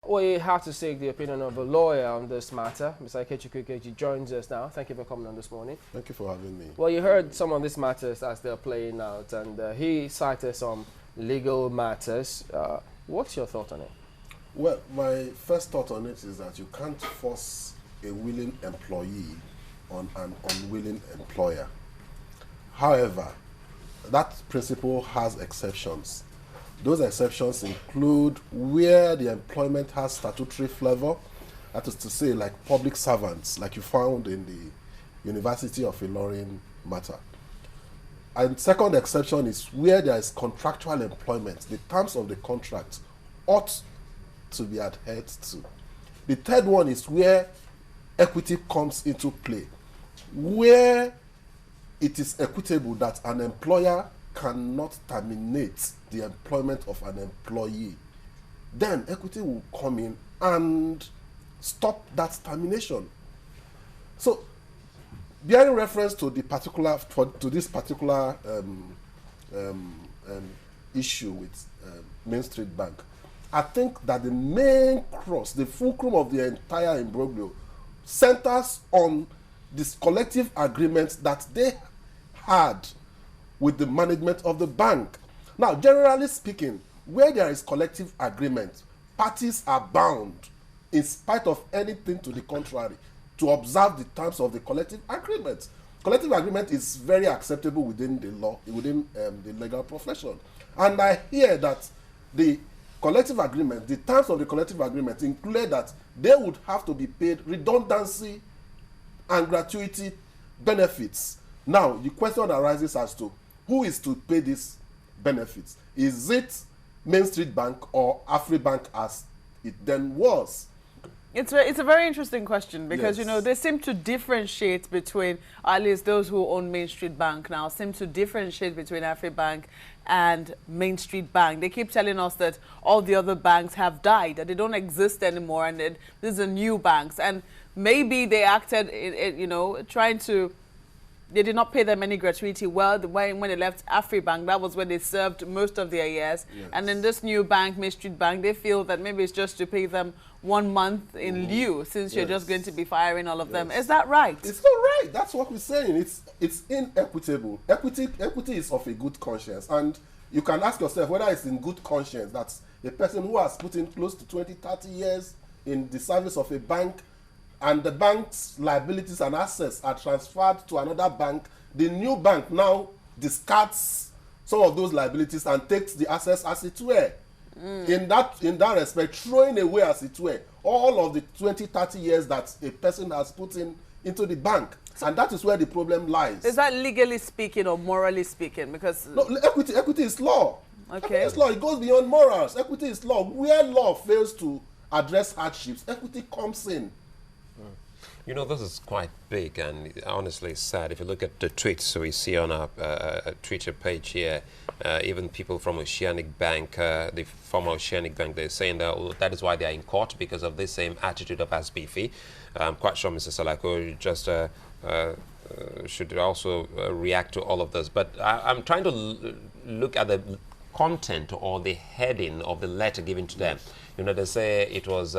We have to seek the opinion of a lawyer on this matter. Mr. Ikechukwu Ikeji joins us now. Thank you for coming on this morning. Thank you for having me. Well, you heard some of these matters as they're playing out, and he cited some legal matters. What's your thought on it? Well, my first thought on it is that you can't force a willing employee on an unwilling employer. However, that principle has exceptions. Those exceptions include where the employment has statutory flavor, that is to say, like public servants, like you found in the University of Ilorin matter. And second exception is where there is contractual employment. The terms of the contract ought to be adhered to. The third one is where equity comes into play, where it is equitable that an employer cannot terminate the employment of an employee. Then equity will come in and stop that termination. So, bearing reference to the particular this particular issue with Mainstreet Bank, I think that the main cross, the fulcrum of the entire imbroglio, centers on this collective agreement that they had with the management of the bank. Now, generally speaking, where there is collective agreement, parties are bound, in spite of anything to the contrary, to observe the terms of the collective agreement. Collective agreement is very acceptable within the law, within the legal profession. And I hear that the collective agreement, the terms of the collective agreement include that they would have to be paid redundancy and gratuity benefits. Now, the question arises as to who is to pay these benefits? Is it Mainstreet Bank or Afribank as it then was? It's a very interesting question because, yes, you know, they seem to differentiate between, at least those who own Mainstreet Bank now, seem to differentiate between Afribank and Mainstreet Bank. They keep telling us that all the other banks have died, that they don't exist anymore, and that these are new banks. And maybe they acted, you know, trying to... They did not pay them any gratuity. Well, when they left Afribank, that was when they served most of their years. Yes. And in this new bank, Mainstreet Bank, they feel that maybe it's just to pay them 1 month in lieu, since you're just going to be firing all of them. Is that right? It's not right. That's what we're saying. It's inequitable. Equity is of a good conscience. And you can ask yourself whether it's in good conscience that a person who has put in close to 20, 30 years in the service of a bank, and the bank's liabilities and assets are transferred to another bank, the new bank now discards some of those liabilities and takes the assets as it were. In that respect, throwing away as it were all of the 20, 30 years that a person has put into the bank. So, and that is where the problem lies. Is that legally speaking or morally speaking? Because no, equity is law. Okay. Equity is law. It goes beyond morals. Equity is law. Where law fails to address hardships, equity comes in. You know, this is quite big and honestly sad. If you look at the tweets we see on our Twitter page here, even people from Oceanic Bank, the former Oceanic Bank, they're saying that is why they are in court, because of this same attitude of SBF. I'm quite sure Mr. Salako just should also react to all of this. But I'm trying to look at the content or the heading of the letter given to them. You know, they say it was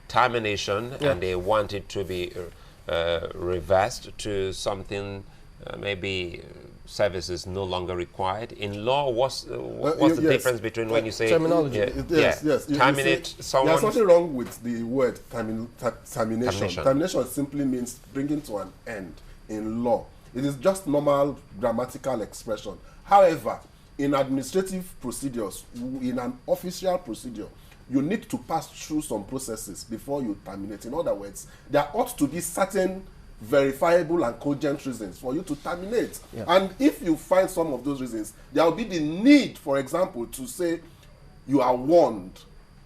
termination, and they want it to be reversed to something maybe services no longer required. In law, what's the difference between when you say terminology? Yes. Terminate someone. There's something wrong with the word termination. Termination simply means bringing to an end in law. It is just normal grammatical expression. However, in administrative procedures, in an official procedure, you need to pass through some processes before you terminate. In other words, there ought to be certain verifiable and cogent reasons for you to terminate. Yeah. And if you find some of those reasons, there will be the need, for example, to say you are warned,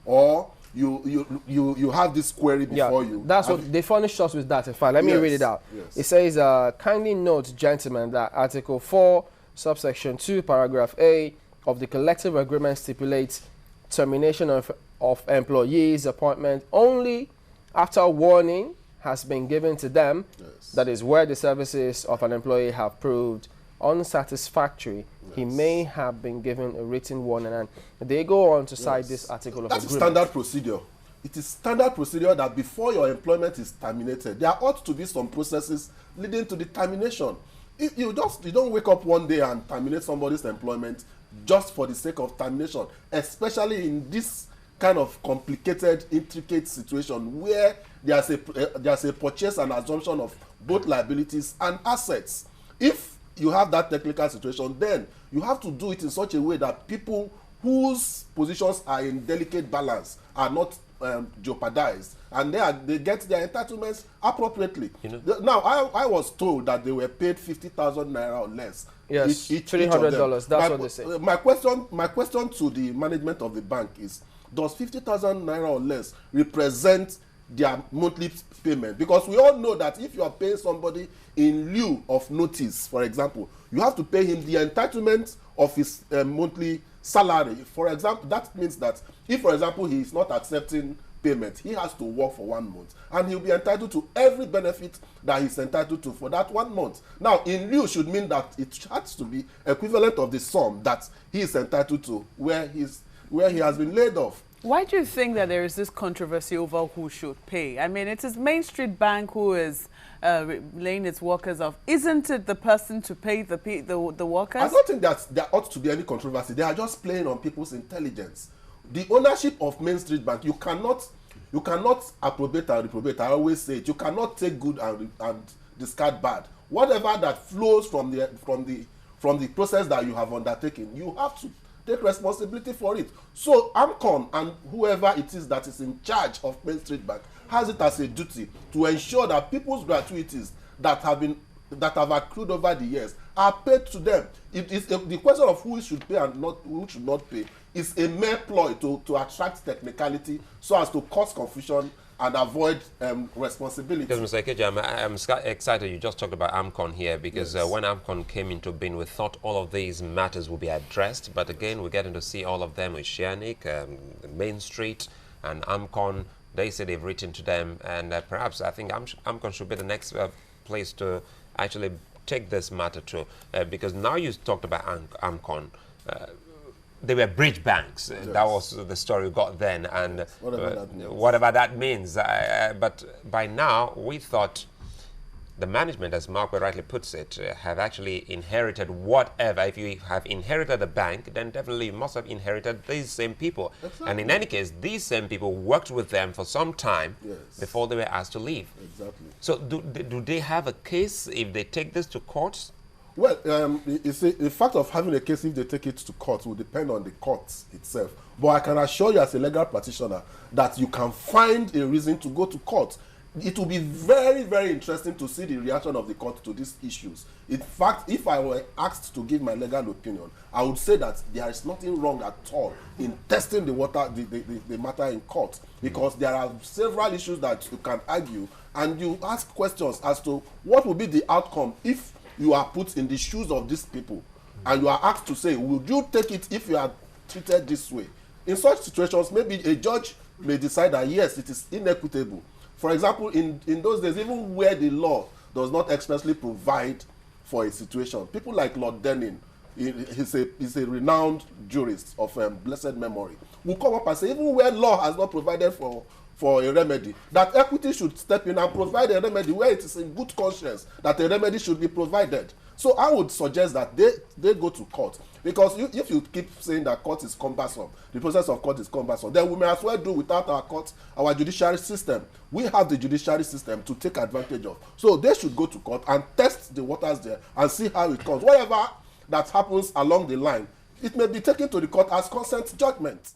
or you have this query before you. That's what they furnished us with that. In fact, let me read it out. Yes. It says, kindly note, gentlemen, that Article 4, subsection 2, paragraph A of the collective agreement stipulates termination of employees' appointment only after warning has been given to them. Yes. That is where the services of an employee have proved unsatisfactory. Yes. He may have been given a written warning, and they go on to cite this article of agreement. That's standard procedure. it is standard procedure that before your employment is terminated, there ought to be some processes leading to the termination. You don't wake up one day and terminate somebody's employment just for the sake of termination, especially in this kind of complicated, intricate situation where there's a purchase and assumption of both liabilities and assets. If you have that technical situation, then you have to do it in such a way that people whose positions are in delicate balance are not jeopardized, and they get their entitlements appropriately. Now, I was told that they were paid 50,000 naira or less. Yes, each $300. That's what they say. My question to the management of the bank is: does 50,000 naira or less represent their monthly payment? Because we all know that if you are paying somebody in lieu of notice, for example, you have to pay him the entitlement of his monthly salary. For example, that means that if, for example, he is not accepting payment, he has to work for 1 month and he'll be entitled to every benefit that he's entitled to for that 1 month. Now, in lieu should mean that it has to be equivalent of the sum that he is entitled to where he has been laid off. Why do you think that there is this controversy over who should pay? I mean, it is Mainstreet Bank who is laying its workers off. Isn't it the person to pay the workers? I don't think that there ought to be any controversy. They are just playing on people's intelligence. The ownership of Mainstreet Bank, you cannot approbate and reprobate. I always say it. You cannot take good and discard bad. Whatever that flows from the process that you have undertaken, you have to take responsibility for it. So AMCON and whoever it is that is in charge of Mainstreet Bank has it as a duty to ensure that people's gratuities that have accrued over the years are paid to them. The question of who should pay and who should not pay is a mere ploy to attract technicality so as to cause confusion and avoid responsibility. Yes, Mr. Ikeji, I'm excited you just talked about AMCON here, because yes, when AMCON came into being, we thought all of these matters would be addressed, but again, we're getting to see all of them with Shianik, Mainstreet, and AMCON. They say they've written to them, and perhaps I think AMCON should be the next place to actually take this matter to, because now you talked about AMCON. They were bridge banks. Yes. That was the story we got then, and yes, whatever that means. But by now, we thought the management, as Mark rightly puts it, have actually inherited whatever. If you have inherited a bank, then definitely you must have inherited these same people. Exactly. And in any case, these same people worked with them for some time, yes, before they were asked to leave. Exactly. So do they have a case if they take this to court? Well, the fact of having a case, if they take it to court, will depend on the court itself. But I can assure you as a legal practitioner that you can find a reason to go to court. It will be very, very interesting to see the reaction of the court to these issues. In fact, if I were asked to give my legal opinion, I would say that there is nothing wrong at all in testing the matter in court, because there are several issues that you can argue, and you ask questions as to what will be the outcome if you are put in the shoes of these people, and you are asked to say, would you take it if you are treated this way? In such situations, maybe a judge may decide that yes, it is inequitable. For example, in those days, even where the law does not expressly provide for a situation, people like Lord Denning, he's a renowned jurist of blessed memory, will come up and say, even where law has not provided for a remedy, that equity should step in and provide a remedy where it is in good conscience that a remedy should be provided. So I would suggest that they go to court, because if you keep saying that court is cumbersome, the process of court is cumbersome, then we may as well do without our court, our judiciary system. We have the judiciary system to take advantage of. So they should go to court and test the waters there and see how it comes. Whatever that happens along the line, it may be taken to the court as consent judgment.